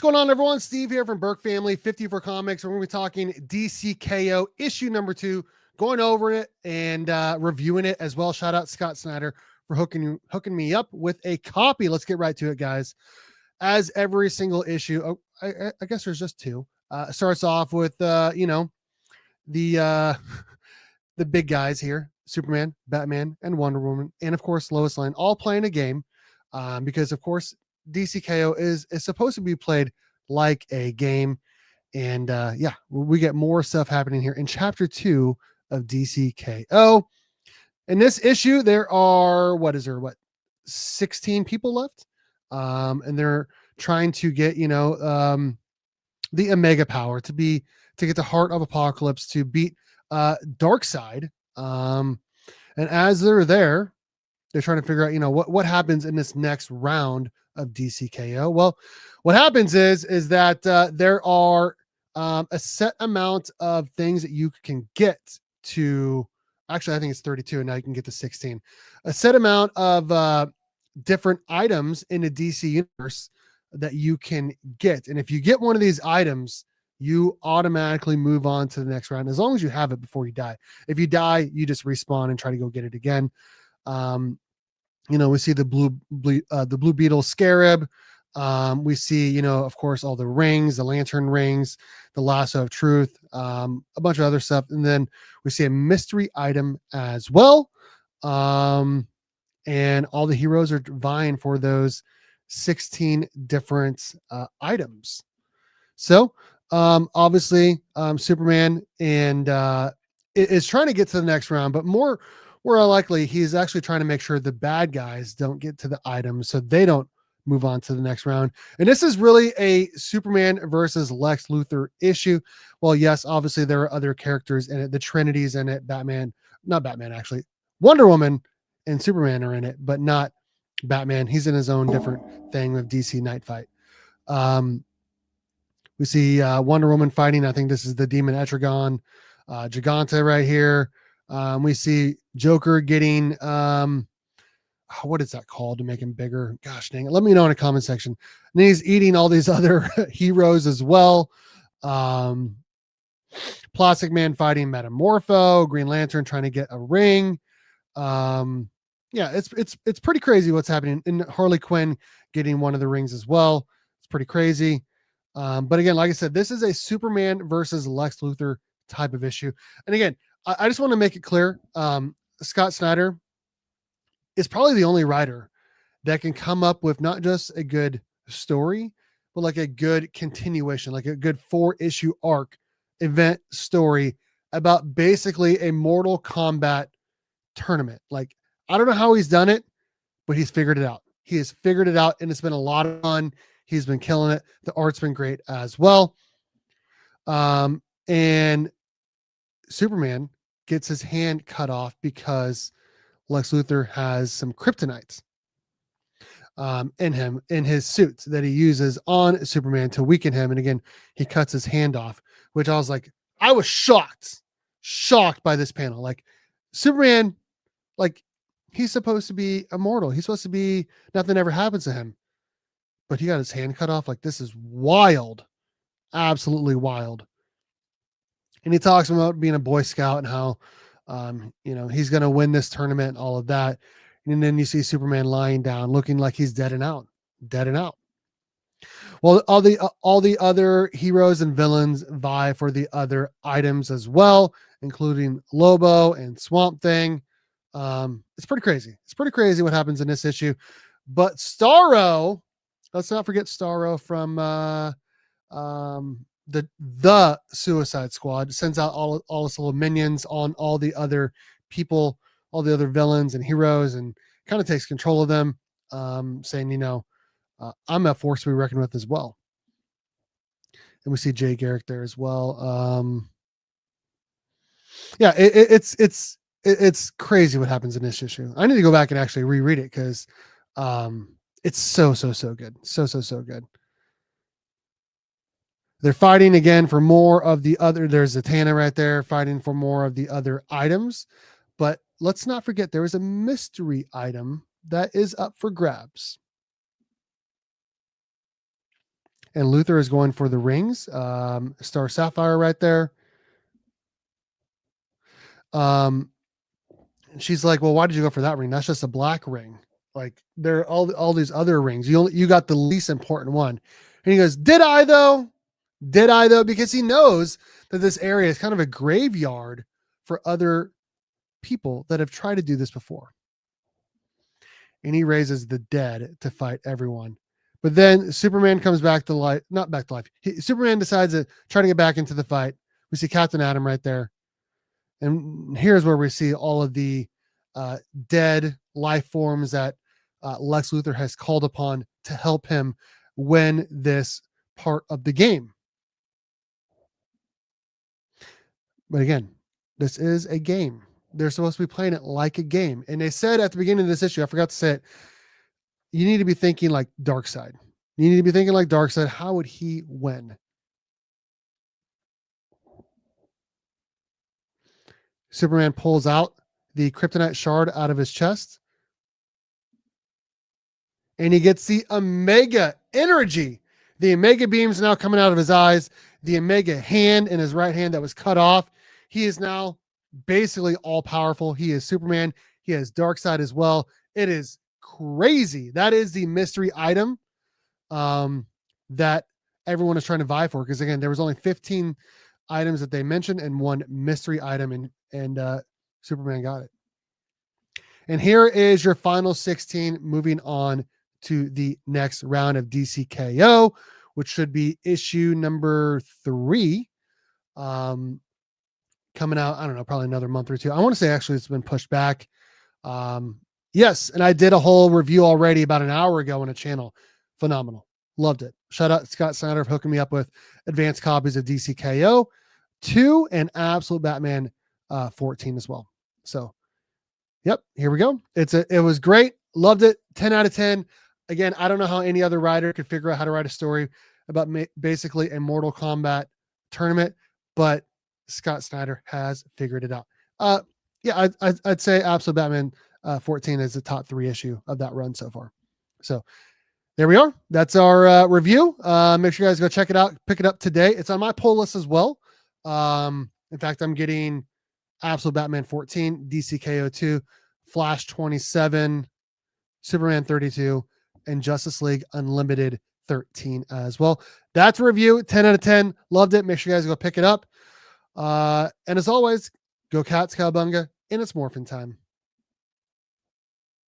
going on, everyone? Steve here from Burke Family 54 Comics. We're going to be talking DCKO issue number 2, going over it and reviewing it as well. Shout out Scott Snyder for hooking me up with a copy. Let's get right to it, guys. As every single issue, I guess there's just 2. Starts off with the the big guys here: Superman, Batman, and Wonder Woman, and of course Lois Lane, all playing a game because, of course, DCKO is supposed to be played like a game. And we get more stuff happening here in chapter 2 of DCKO. In this issue, there are 16 people left, and they're trying to get the Omega Power to get the Heart of Apocalypse to beat Darkseid. And as they're there, they're trying to figure out what happens in this next round of DCKO. Well, what happens is that there are a set amount of things that you can get to. Actually, I think it's 32, and now you can get to 16. A set amount of different items in the DC universe that you can get, and if you get one of these items, you automatically move on to the next round as long as you have it before you die. If you die, you just respawn and try to go get it again. We see the Blue Beetle Scarab. We see, of course, all the rings, the lantern rings, the lasso of truth, a bunch of other stuff. And then we see a mystery item as well. And all the heroes are vying for those 16 different items. So obviously Superman and is trying to get to the next round, but more likely he's actually trying to make sure the bad guys don't get to the items so they don't move on to the next round. And this is really a Superman versus Lex Luthor issue. Well, yes, obviously there are other characters in it. The Trinity's in it. Wonder Woman and Superman are in it, but not Batman. He's in his own different thing with DC Night Fight. We see Wonder Woman fighting. I think this is the Demon Etrigan, Giganta right here. We see Joker getting what is that called to make him bigger? Gosh dang it. Let me know in the comment section. And he's eating all these other heroes as well. Plastic Man fighting Metamorpho, Green Lantern trying to get a ring. It's pretty crazy what's happening. And Harley Quinn getting one of the rings as well. It's pretty crazy. But again, like I said, this is a Superman versus Lex Luthor type of issue. And again, I just want to make it clear. Scott Snyder is probably the only writer that can come up with not just a good story, but like a good continuation, like a good 4-issue arc event story about basically a Mortal Kombat tournament. Like, I don't know how he's done it, but he's figured it out. He has figured it out, and it's been a lot of fun. He's been killing it. The art's been great as well. And Superman gets his hand cut off because Lex Luthor has some kryptonite in his suit that he uses on Superman to weaken him. And again, he cuts his hand off, which I was shocked by this panel. Like, Superman, like, he's supposed to be immortal. He's supposed to be, nothing ever happens to him, but he got his hand cut off. Like, this is wild, absolutely wild. And he talks about being a Boy Scout and how, he's going to win this tournament and all of that. And then you see Superman lying down, looking like he's dead and out. Well, all the other heroes and villains vie for the other items as well, including Lobo and Swamp Thing. It's pretty crazy. It's pretty crazy what happens in this issue. But Starro, let's not forget Starro from the Suicide Squad, sends out all his little minions on all the other people, all the other villains and heroes, and kind of takes control of them, saying, I'm a force to be reckoned with as well. And we see Jay Garrick there as well. It's crazy what happens in this issue. I need to go back and actually reread it because it's so good. So good. They're fighting again for more of the other. There's Zatanna right there fighting for more of the other items. But let's not forget there is a mystery item that is up for grabs. And Luther is going for the rings. Star Sapphire right there. She's like, well, why did you go for that ring? That's just a black ring. Like there are all these other rings. You got the least important one. And he goes, did I though? Did I though? Because he knows that this area is kind of a graveyard for other people that have tried to do this before. And he raises the dead to fight everyone. But then Superman comes back to life, not back to life. Superman decides to try to get back into the fight. We see Captain Atom right there. And here's where we see all of the dead life forms that Lex Luthor has called upon to help him win this part of the game. But again, this is a game. They're supposed to be playing it like a game. And they said at the beginning of this issue, I forgot to say it, you need to be thinking like Darkseid. You need to be thinking like Darkseid. How would he win? Superman pulls out the kryptonite shard out of his chest. And he gets the Omega energy. The Omega beams now coming out of his eyes. The Omega hand in his right hand that was cut off. He is now basically all powerful. He is Superman. He has Darkseid as well. It is crazy. That is the mystery item that everyone is trying to vie for. Because again, there was only 15 items that they mentioned and one mystery item, and Superman got it. And here is your final 16, moving on to the next round of DCKO, which should be issue number 3. Coming out, I don't know, probably another month or two. I want to say actually it's been pushed back. Yes, and I did a whole review already about an hour ago on a channel. Phenomenal. Loved it. Shout out Scott Snyder for hooking me up with advanced copies of DCKO 2 and Absolute Batman 14 as well. So, yep, here we go. It was great. Loved it. 10 out of 10. Again, I don't know how any other writer could figure out how to write a story about basically a Mortal Kombat tournament, but Scott Snyder has figured it out. Yeah, I'd say Absolute Batman 14 is the top 3 issue of that run so far. So there we are. That's our review. Make sure you guys go check it out. Pick it up today. It's on my pull list as well. In fact, I'm getting Absolute Batman 14, DCKO 2, Flash 27, Superman 32, and Justice League Unlimited 13 as well. That's a review. 10 out of 10. Loved it. Make sure you guys go pick it up. And as always, go Cats, Cowabunga, and it's morphin' time.